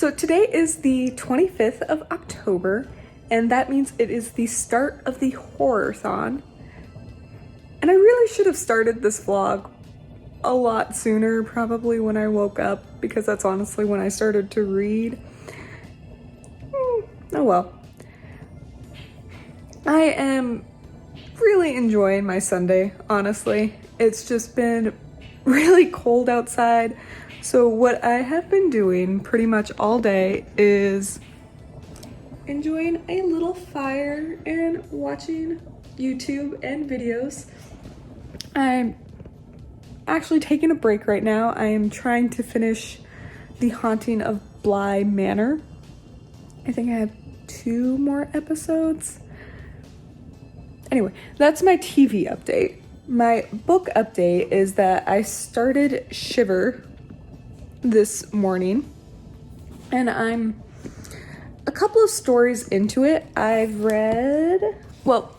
So today is the 25th of October, and that means it is the start of the HorrorAthon. And I really should have started this vlog a lot sooner, probably when I woke up, because that's honestly when I started to read. Oh well. I am really enjoying my Sunday, honestly. It's just been really cold outside. So what I have been doing pretty much all day is enjoying a little fire and watching YouTube and videos. I'm actually taking a break right now. I am trying to finish The Haunting of Bly Manor. I think I have 2 more episodes. Anyway, that's my TV update. My book update is that I started Shiver this morning, and I'm a couple of stories into it. I've read, well,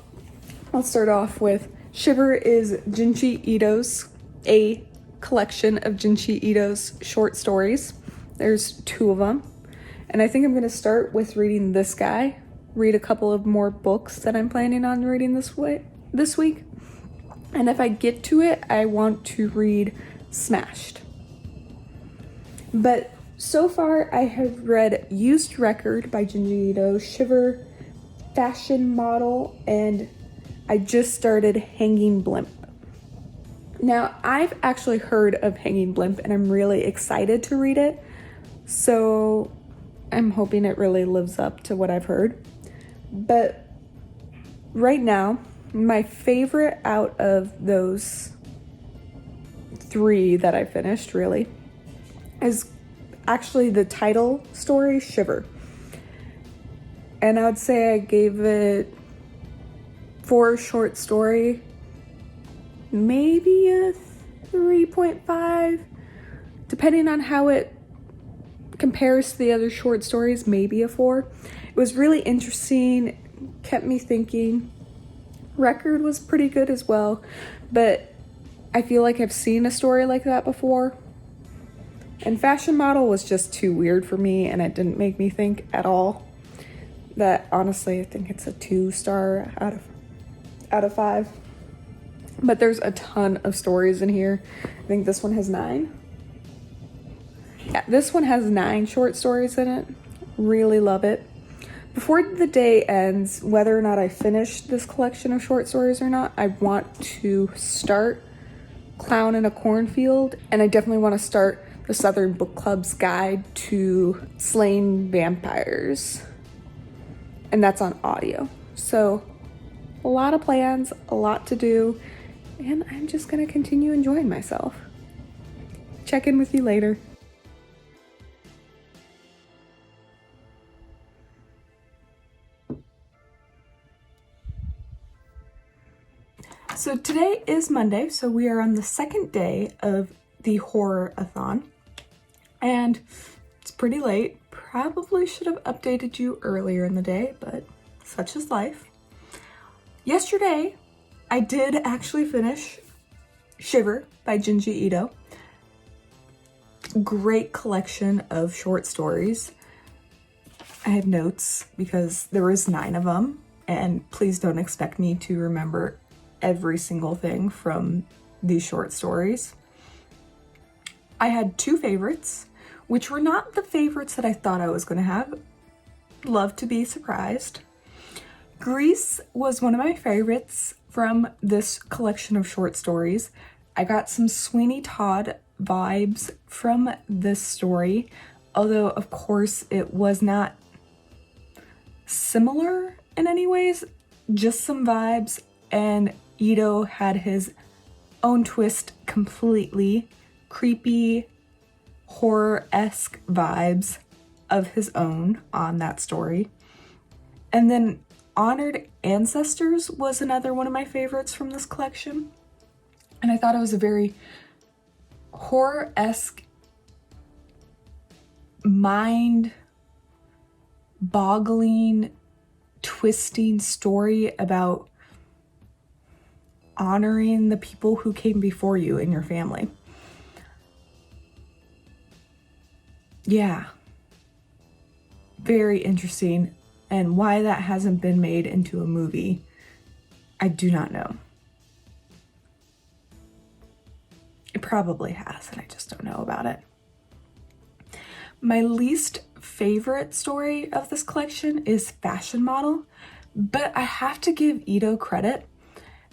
let's start off with Shiver is Junji Ito's, a collection of Junji Ito's short stories. There's 2 of them, and I think I'm going to start with reading this guy, read a couple of more books that I'm planning on reading this week, and if I get to it, I want to read Smashed. But so far, I have read Used Record by Junji Ito, Shiver, Fashion Model, and I just started Hanging Blimp. Now, I've actually heard of Hanging Blimp, and I'm really excited to read it, so I'm hoping it really lives up to what I've heard. But right now, my favorite out of those 3 that I finished, really, is actually the title story, Shiver. And I would say I gave it, for a short story, maybe a 3.5, depending on how it compares to the other short stories, maybe a 4. It was really interesting, kept me thinking. Record was pretty good as well, but I feel like I've seen a story like that before. And Fashion Model was just too weird for me, and it didn't make me think at all. That, honestly, I think it's a 2-star out of 5. But there's a ton of stories in here. I think this one has 9. Yeah, this one has 9 short stories in it. Really love it. Before the day ends, whether or not I finish this collection of short stories or not, I want to start Clown in a Cornfield, and I definitely want to start the Southern Book Club's Guide to Slaying Vampires. And that's on audio. So, a lot of plans, a lot to do, and I'm just going to continue enjoying myself. Check in with you later. So today is Monday, so we are on the 2nd day of the HorrorAthon, and it's pretty late. Probably should have updated you earlier in the day, but such is life. Yesterday, I did actually finish Shiver by Junji Ito. Great collection of short stories. I had notes because there was 9 of them, and please don't expect me to remember every single thing from these short stories. I had 2 favorites, which were not the favorites that I thought I was going to have. Love to be surprised. Grease was one of my favorites from this collection of short stories. I got some Sweeney Todd vibes from this story, although of course it was not similar in any ways, just some vibes, and Ito had his own twist completely. Creepy, horror-esque vibes of his own on that story. And then Honored Ancestors was another one of my favorites from this collection. And I thought it was a very horror-esque, mind-boggling, twisting story about honoring the people who came before you in your family. Yeah. very interesting, and why that hasn't been made into a movie, I do not know. It probably has, and I just don't know about it. My least favorite story of this collection is Fashion Model, but I have to give Ito credit.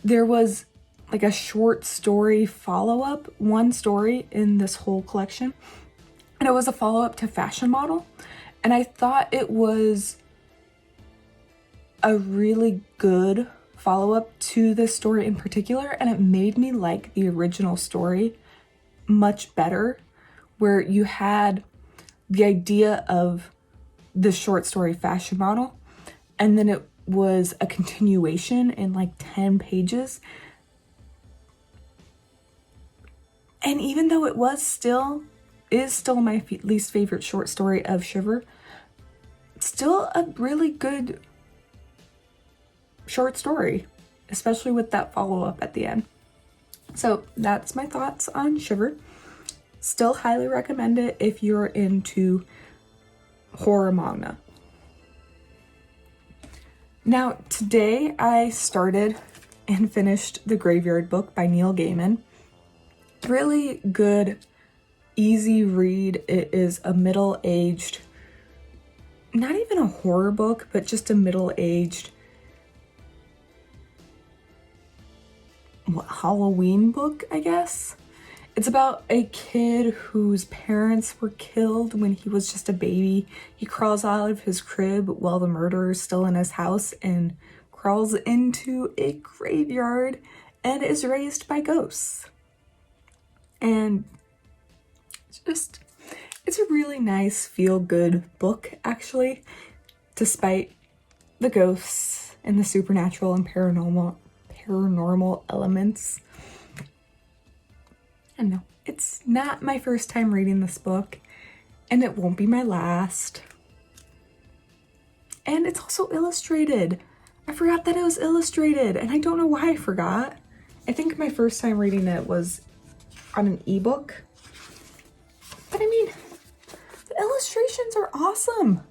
There was like a short story follow-up, one story in this whole collection, and it was a follow-up to Fashion Model, and I thought it was a really good follow-up to this story in particular, and it made me like the original story much better, where you had the idea of the short story Fashion Model, and then it was a continuation in like 10 pages. And even though it is still my least favorite short story of Shiver, still a really good short story, especially with that follow-up at the end. So that's my thoughts on Shiver. Still highly recommend it if you're into horror manga. Now, today I started and finished The Graveyard Book by Neil Gaiman. Really good, easy read. It is a middle-aged, not even a horror book, but just a middle-aged Halloween book, I guess. It's about a kid whose parents were killed when he was just a baby. He crawls out of his crib while the murderer is still in his house and crawls into a graveyard and is raised by ghosts. And it's a really nice, feel-good book, actually, despite the ghosts and the supernatural and paranormal elements. And no, it's not my first time reading this book, and it won't be my last. And it's also illustrated. I forgot that it was illustrated, and I don't know why I forgot. I think my first time reading it was on an ebook. But I mean, the illustrations are awesome.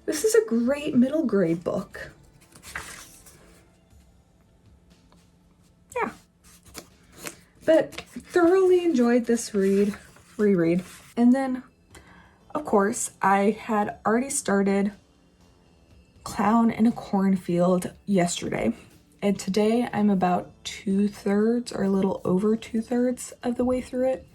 This is a great middle grade book. Yeah. But thoroughly enjoyed this reread. And then, of course, I had already started Clown in a Cornfield yesterday. And today I'm about 2/3 or a little over 2/3 of the way through it.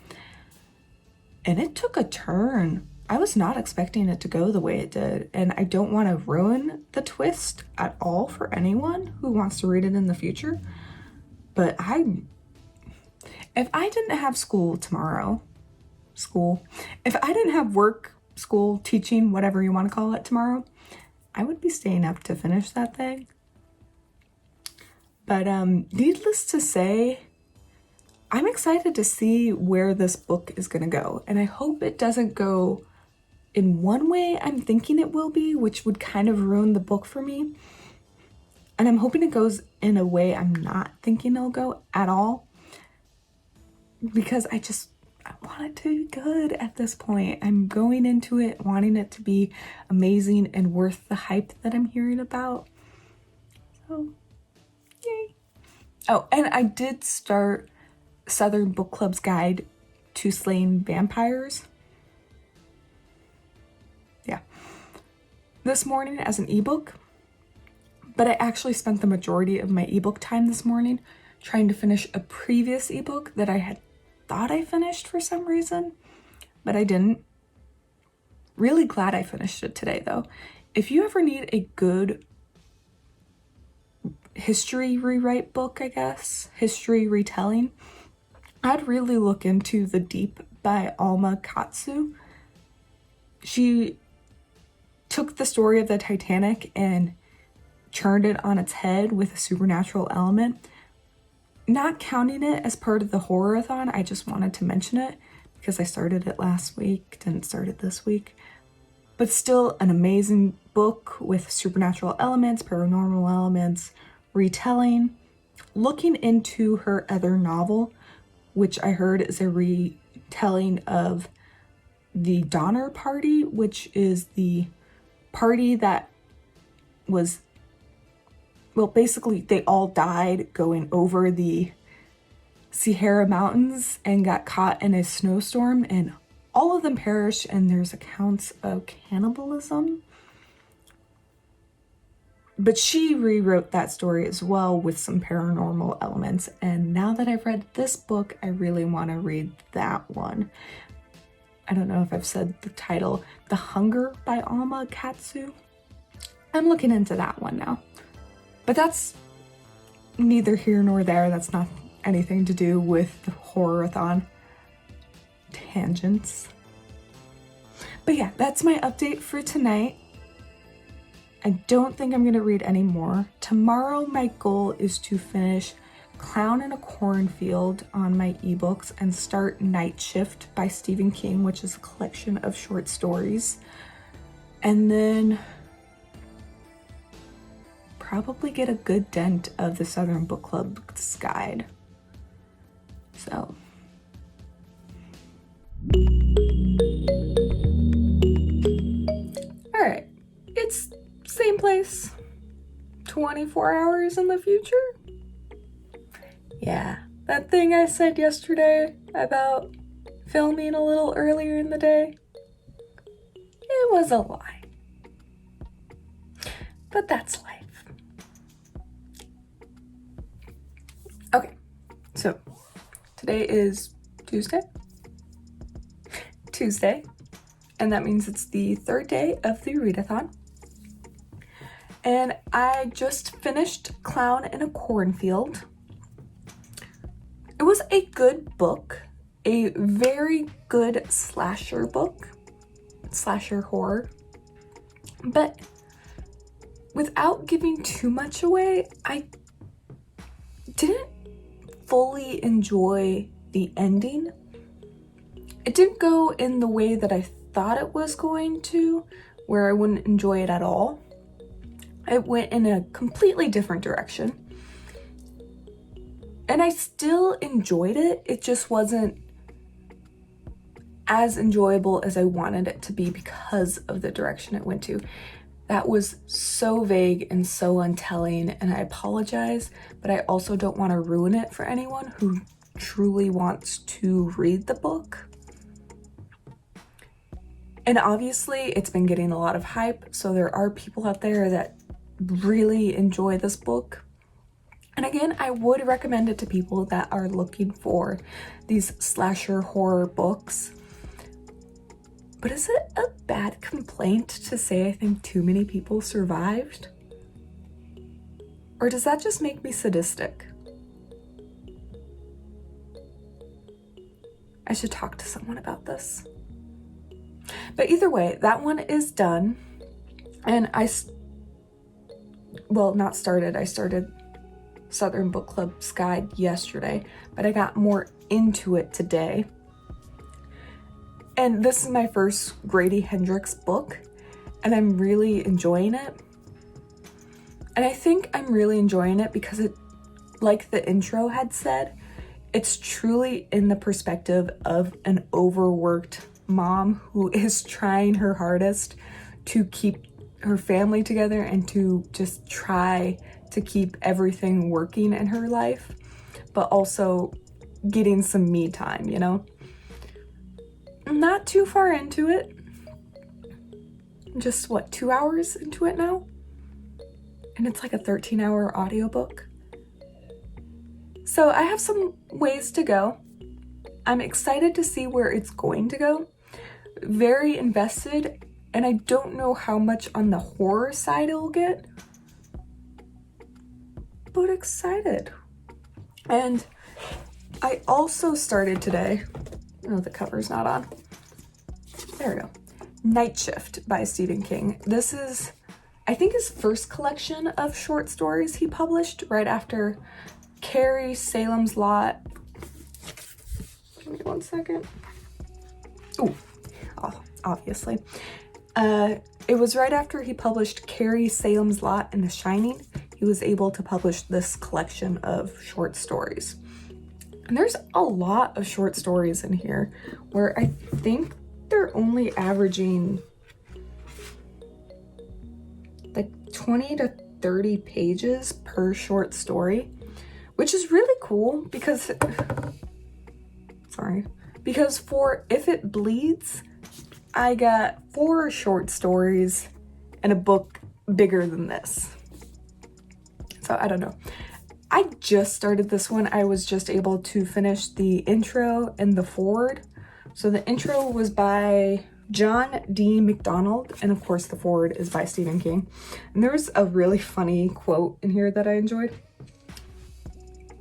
And it took a turn. I was not expecting it to go the way it did. And I don't want to ruin the twist at all for anyone who wants to read it in the future. But if I didn't have if I didn't have work, school, teaching, whatever you want to call it tomorrow, I would be staying up to finish that thing. But needless to say, I'm excited to see where this book is going to go. And I hope it doesn't go in one way I'm thinking it will be, which would kind of ruin the book for me. And I'm hoping it goes in a way I'm not thinking it'll go at all. Because I want it to be good at this point. I'm going into it wanting it to be amazing and worth the hype that I'm hearing about. So, yay. Oh, and I did start Southern Book Club's Guide to Slaying Vampires. Yeah. This morning as an ebook. But I actually spent the majority of my ebook time this morning trying to finish a previous ebook that I had thought I finished for some reason, but I didn't. Really glad I finished it today, though. If you ever need a good history rewrite book, I guess, history retelling, I'd really look into The Deep by Alma Katsu. She took the story of the Titanic and turned it on its head with a supernatural element. Not counting it as part of the HorrorAthon, I just wanted to mention it because I started it last week, didn't start it this week. But still an amazing book with supernatural elements, paranormal elements, retelling. Looking into her other novel, which I heard is a retelling of the Donner Party, which is the party that was, well, basically they all died going over the Sierra Mountains and got caught in a snowstorm, and all of them perished, and there's accounts of cannibalism. But she rewrote that story as well with some paranormal elements. And now that I've read this book, I really want to read that one. I don't know if I've said the title, The Hunger by Alma, Katsu. I'm looking into that one now. But that's neither here nor there. That's not anything to do with the HorrorAthon tangents. But yeah, that's my update for tonight. I don't think I'm going to read any more. Tomorrow, my goal is to finish Clown in a Cornfield on my ebooks and start Night Shift by Stephen King, which is a collection of short stories. And then probably get a good dent of the Southern Book Club's guide. So. All right. It's same place, 24 hours in the future? Yeah, that thing I said yesterday about filming a little earlier in the day, it was a lie. But that's life. Okay, so today is Tuesday, and that means it's the third day of the readathon. And I just finished Clown in a Cornfield. It was a good book, a very good slasher book, slasher horror. But without giving too much away, I didn't fully enjoy the ending. It didn't go in the way that I thought it was going to, where I wouldn't enjoy it at all. It went in a completely different direction. And I still enjoyed it. It just wasn't as enjoyable as I wanted it to be because of the direction it went to. That was so vague and so untelling, and I apologize, but I also don't want to ruin it for anyone who truly wants to read the book. And obviously, it's been getting a lot of hype, so there are people out there that really enjoy this book. And again, I would recommend it to people that are looking for these slasher horror books. But is it a bad complaint to say I think too many people survived? Or does that just make me sadistic? I should talk to someone about this. But either way, that one is done. And I started Southern Book Club's guide yesterday, but I got more into it today. And this is my first Grady Hendrix book, and I'm really enjoying it. And I think I'm really enjoying it because it, like the intro had said, it's truly in the perspective of an overworked mom who is trying her hardest to keep her family together and to just try to keep everything working in her life, but also getting some me time, you know? Not too far into it. Just 2 hours into it now? And it's like a 13-hour audiobook. So I have some ways to go. I'm excited to see where it's going to go. Very invested, and I don't know how much on the horror side it'll get, but excited. And I also started today, oh, the cover's not on. There we go. Night Shift by Stephen King. This is, I think, his first collection of short stories he published right after Carrie, Salem's Lot. Give me 1 second. Ooh, obviously. It was right after he published Carrie, Salem's Lot, and The Shining. He was able to publish this collection of short stories. And there's a lot of short stories in here where I think they're only averaging like 20 to 30 pages per short story, which is really cool because for If It Bleeds, I got 4 short stories and a book bigger than this. So I don't know. I just started this one. I was just able to finish the intro and the foreword. So the intro was by John D. McDonald, and of course the foreword is by Stephen King. And there's a really funny quote in here that I enjoyed.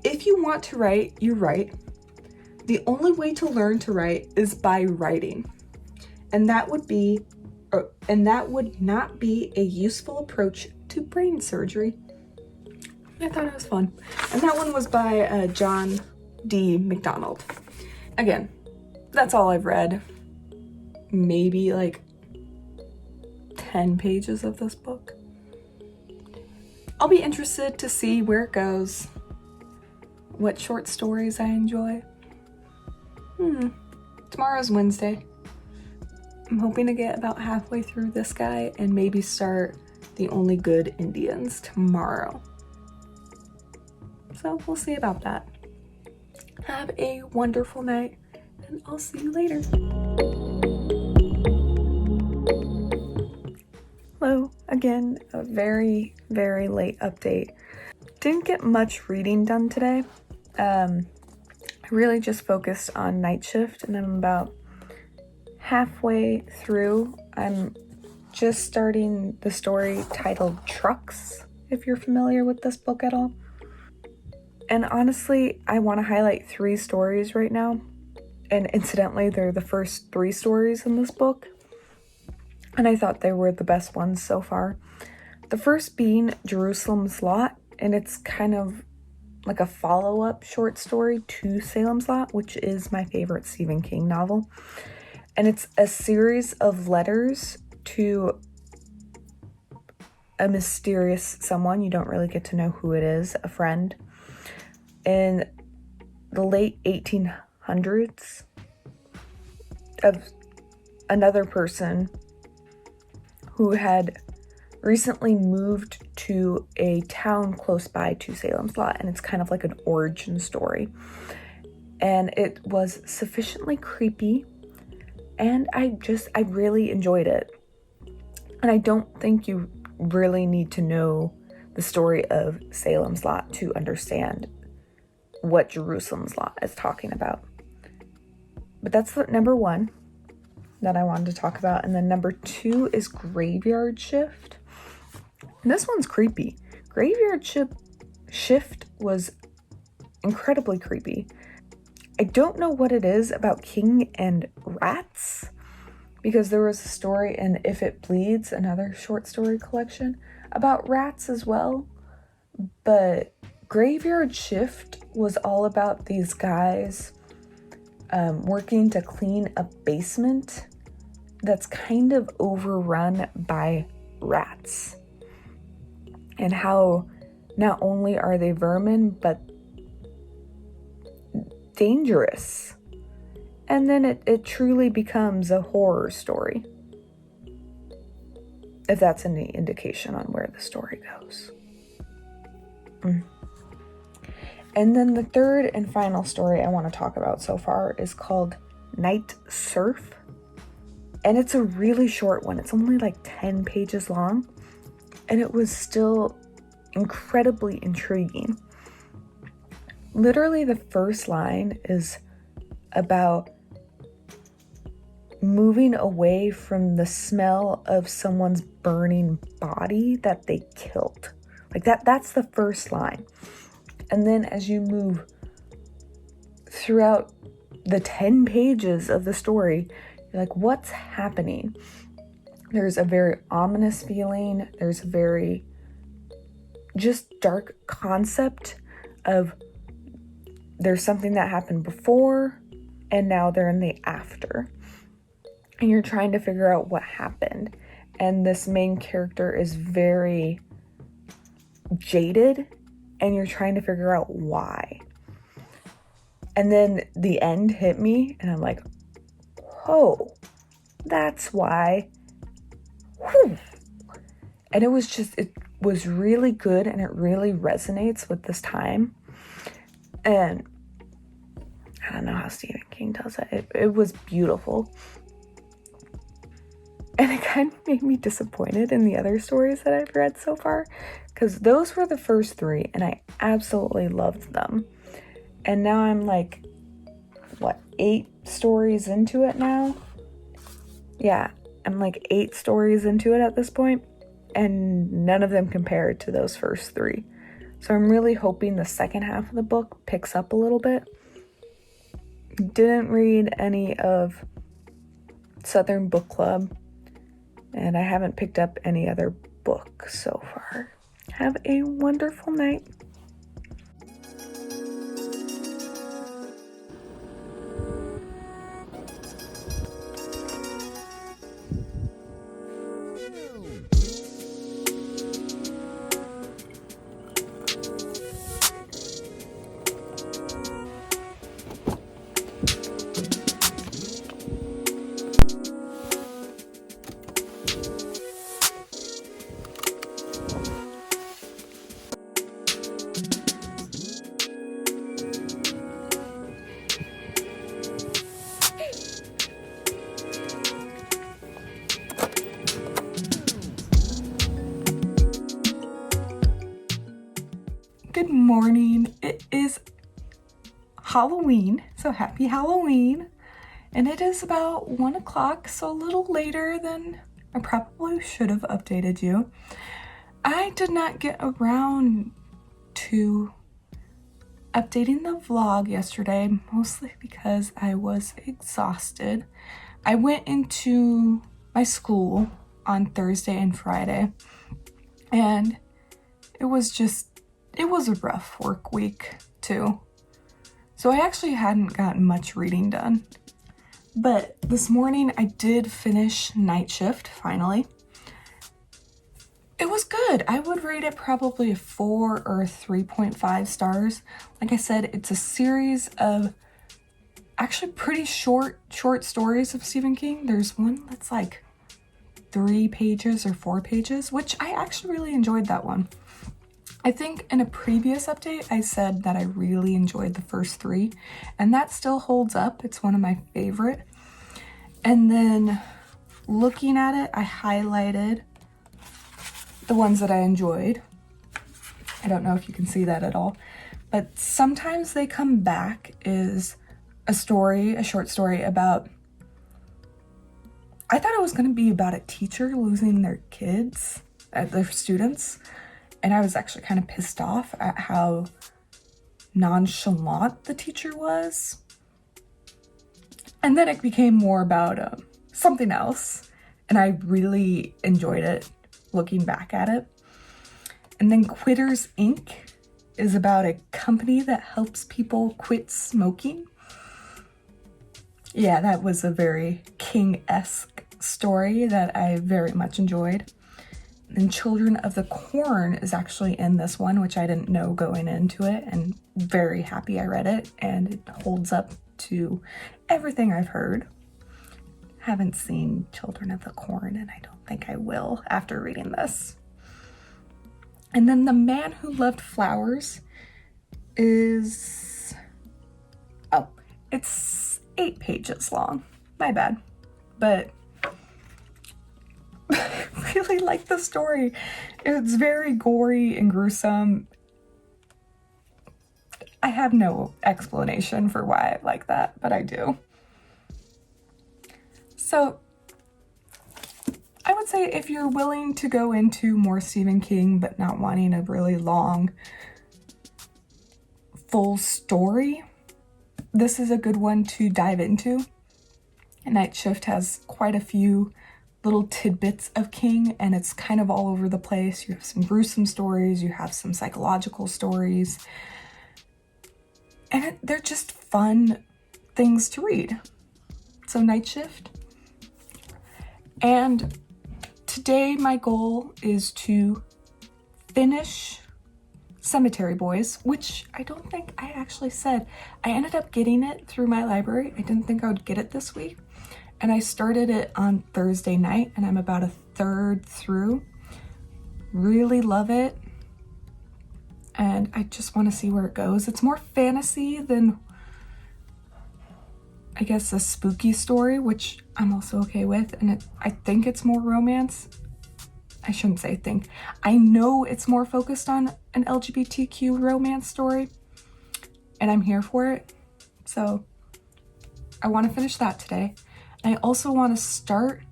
If you want to write, you write. The only way to learn to write is by writing. And that would not be a useful approach to brain surgery. I thought it was fun. And that one was by John D. McDonald. Again, that's all I've read. Maybe like 10 pages of this book. I'll be interested to see where it goes. What short stories I enjoy. Tomorrow's Wednesday. I'm hoping to get about halfway through this guy and maybe start The Only Good Indians tomorrow. So we'll see about that. Have a wonderful night, and I'll see you later. Hello, again, a very, very late update. Didn't get much reading done today. I really just focused on Night Shift, and I'm about halfway through. I'm just starting the story titled Trucks, if you're familiar with this book at all. And honestly, I want to highlight 3 stories right now. And incidentally, they're the first 3 stories in this book. And I thought they were the best ones so far. The first being Jerusalem's Lot, and it's kind of like a follow-up short story to Salem's Lot, which is my favorite Stephen King novel. And it's a series of letters to a mysterious someone. You don't really get to know who it is, a friend. In the late 1800s, of another person who had recently moved to a town close by to Salem's Lot, and it's kind of like an origin story. And it was sufficiently creepy, and I really enjoyed it. And I don't think you really need to know the story of Salem's Lot to understand what Jerusalem's Lot is talking about. But that's the number 1 that I wanted to talk about. And then number 2 is Graveyard Shift. And this one's creepy. Graveyard Shift was incredibly creepy. I don't know what it is about King and rats, because there was a story in If It Bleeds, another short story collection, about rats as well. But Graveyard Shift was all about these guys working to clean a basement that's kind of overrun by rats. And how not only are they vermin, but dangerous. And then it truly becomes a horror story. If that's any indication on where the story goes. And then the third and final story I want to talk about so far is called Night Surf. And it's a really short one. It's only like 10 pages long. And it was still incredibly intriguing. Literally, the first line is about moving away from the smell of someone's burning body that they killed. Like that's the first line. And then as you move throughout the 10 pages of the story, you're like, what's happening? There's a very ominous feeling. There's a very just dark concept of there's something that happened before and now they're in the after. And you're trying to figure out what happened. And this main character is very jaded, and you're trying to figure out why. And then the end hit me, and I'm like, oh, that's why. Whew. And it was really good, and it really resonates with this time. And I don't know how Stephen King does it. It was beautiful. And it kind of made me disappointed in the other stories that I've read so far, because those were the first 3 and I absolutely loved them. And now I'm like, 8 stories into it now? Yeah, I'm like 8 stories into it at this point, and none of them compared to those first 3. So I'm really hoping the second half of the book picks up a little bit. Didn't read any of Southern Book Club, and I haven't picked up any other book so far. Have a wonderful night. Good morning. It is Halloween, so happy Halloween. And it is about 1 o'clock, so a little later than I probably should have updated you. I did not get around to updating the vlog yesterday, mostly because I was exhausted. I went into my school on Thursday and Friday, and it was a rough work week too. So I actually hadn't gotten much reading done. But this morning I did finish Night Shift finally. It was good. I would rate it probably a 4 or 3.5 stars. Like I said, it's a series of actually pretty short stories of Stephen King. There's one that's like 3 pages or 4 pages, which I actually really enjoyed that one. I think in a previous update, I said that I really enjoyed the first 3, and that still holds up. It's one of my favorite. And then looking at it, I highlighted the ones that I enjoyed. I don't know if you can see that at all, but sometimes they come back is a short story about, I thought it was going to be about a teacher losing their kids, their students. And I was actually kind of pissed off at how nonchalant the teacher was. And then it became more about something else. And I really enjoyed it, looking back at it. And then Quitters Inc. is about a company that helps people quit smoking. Yeah, that was a very King-esque story that I very much enjoyed. And Children of the Corn is actually in this one, which I didn't know going into it, and very happy I read it, and it holds up to everything I've heard. Haven't seen Children of the Corn, and I don't think I will after reading this. And then The Man Who Loved Flowers is, it's 8 pages long. My bad. But really like the story. It's very gory and gruesome. I have no explanation for why I like that, but I do. So I would say if you're willing to go into more Stephen King but not wanting a really long full story, this is a good one to dive into. Night Shift has quite a few little tidbits of King, and it's kind of all over the place. You have some gruesome stories, you have some psychological stories, and they're just fun things to read. So Night Shift. And today my goal is to finish Cemetery Boys, which I don't think I actually said. I ended up getting it through my library. I didn't think I would get it this week. And I started it on Thursday night, and I'm about a third through. really love it, and I just want to see where it goes. It's more fantasy than, I guess, a spooky story, which I'm also okay with, and I think it's more romance. I shouldn't say think. I know it's more focused on an LGBTQ romance story, and I'm here for it. So I want to finish that today. And I also want to start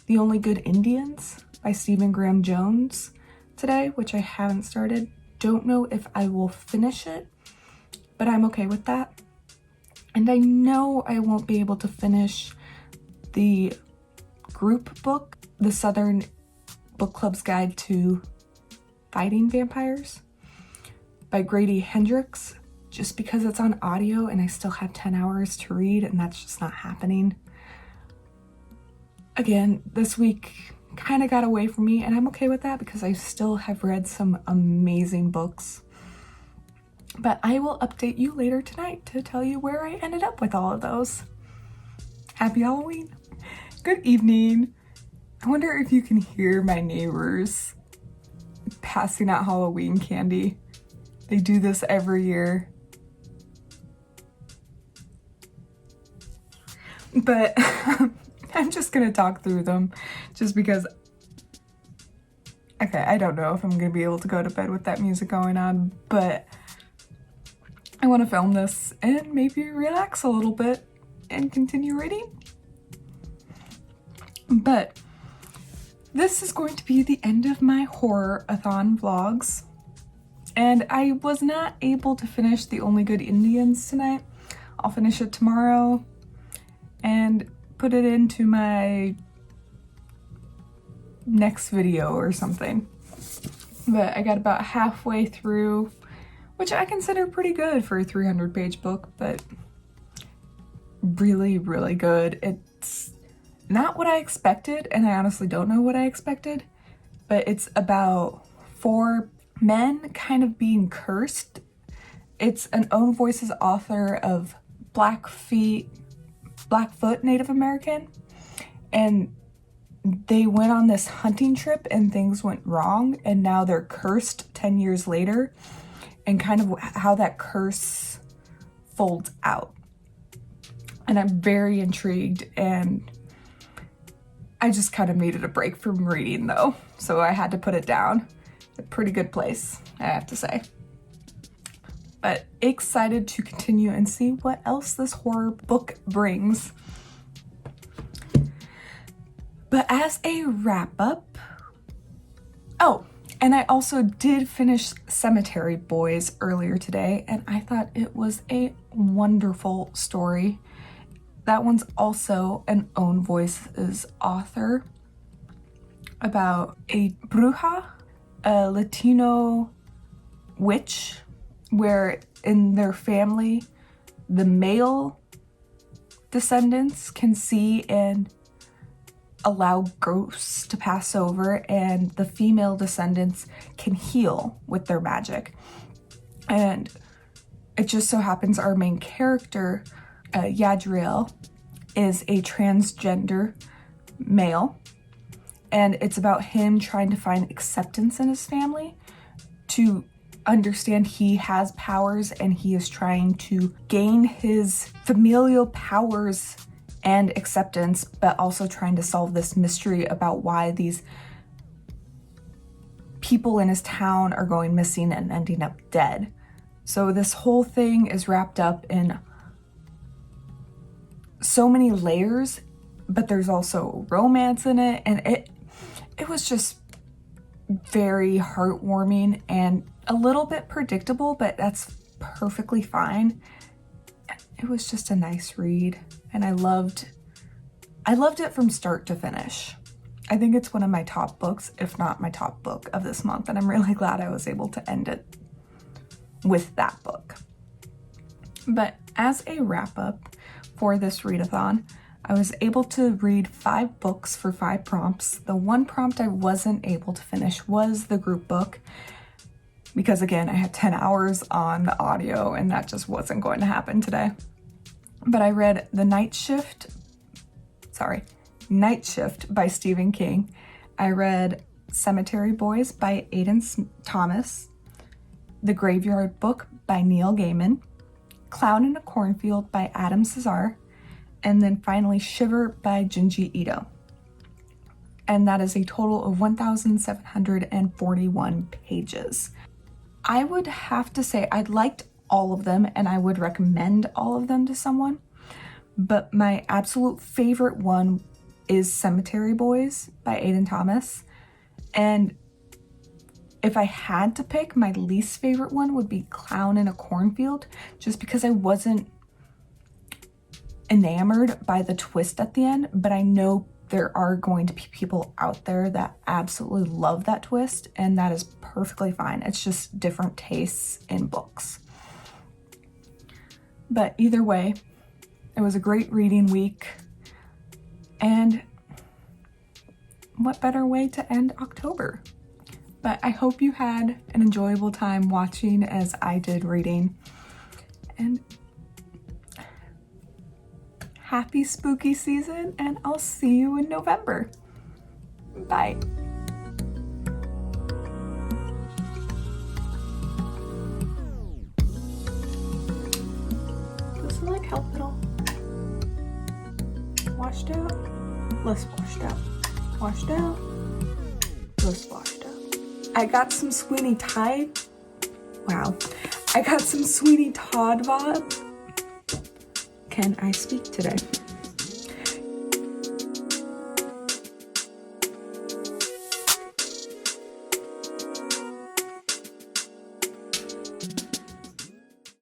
The Only Good Indians by Stephen Graham Jones today, which I haven't started. Don't know if I will finish it, but I'm okay with that. And I know I won't be able to finish the group book, The Southern Book Club's Guide to Fighting Vampires by Grady Hendrix, just because it's on audio and I still have 10 hours to read, and that's just not happening. Again, this week kind of got away from me, and I'm okay with that because I still have read some amazing books. But I will update you later tonight to tell you where I ended up with all of those. Happy Halloween. Good evening. I wonder if you can hear my neighbors passing out Halloween candy. They do this every year. But I'm just gonna talk through them just because, okay, I don't know if I'm gonna be able to go to bed with that music going on, but I want to film this and maybe relax a little bit and continue reading. But this is going to be the end of my HorrorAthon vlogs, and I was not able to finish The Only Good Indians tonight. I'll finish it tomorrow and put it into my next video or something. But I got about halfway through, which I consider pretty good for a 300-page book, but really, really good. It's not what I expected, and I honestly don't know what I expected, but it's about 4 men kind of being cursed. It's an own voices author of Blackfoot Native American, and they went on this hunting trip and things went wrong, and now they're cursed 10 years later, and kind of how that curse folds out. And I'm very intrigued, and I just kind of needed a break from reading though, so I had to put it down. A pretty good place, I have to say. But excited to continue and see what else this horror book brings. But as a wrap up, oh, and I also did finish Cemetery Boys earlier today, and I thought it was a wonderful story. That one's also an own voices author about a bruja, a Latino witch, where in their family, the male descendants can see and allow ghosts to pass over, and the female descendants can heal with their magic. And it just so happens our main character, Yadriel, is a transgender male, and it's about him trying to find acceptance in his family, to understand he has powers, and he is trying to gain his familial powers and acceptance, but also trying to solve this mystery about why these people in his town are going missing and ending up dead. So this whole thing is wrapped up in so many layers, but there's also romance in it, and it was just very heartwarming and a little bit predictable, but that's perfectly fine. It was just a nice read, and I loved it from start to finish. I think it's one of my top books, if not my top book of this month, and I'm really glad I was able to end it with that book. But as a wrap up for this readathon, I was able to read 5 books for 5 prompts. The one prompt I wasn't able to finish was the group book, because again, I had 10 hours on the audio and that just wasn't going to happen today. But I read Night Shift by Stephen King. I read Cemetery Boys by Aiden Thomas, The Graveyard Book by Neil Gaiman, Clown in a Cornfield by Adam Cesare, and then finally Shiver by Junji Ito. And that is a total of 1,741 pages. I would have to say I liked all of them and I would recommend all of them to someone, but my absolute favorite one is Cemetery Boys by Aiden Thomas. And if I had to pick, my least favorite one would be Clown in a Cornfield, just because I wasn't enamored by the twist at the end, but I know there are going to be people out there that absolutely love that twist, and that is perfectly fine. It's just different tastes in books. But either way, it was a great reading week, and what better way to end October? But I hope you had an enjoyable time watching as I did reading, and happy spooky season, and I'll see you in November. Bye. Does it like help at all? Washed out, less washed out. Washed out, less washed out. I got some Sweeney Todd. Wow. I got some Sweeney Todd vibes. Can I speak today?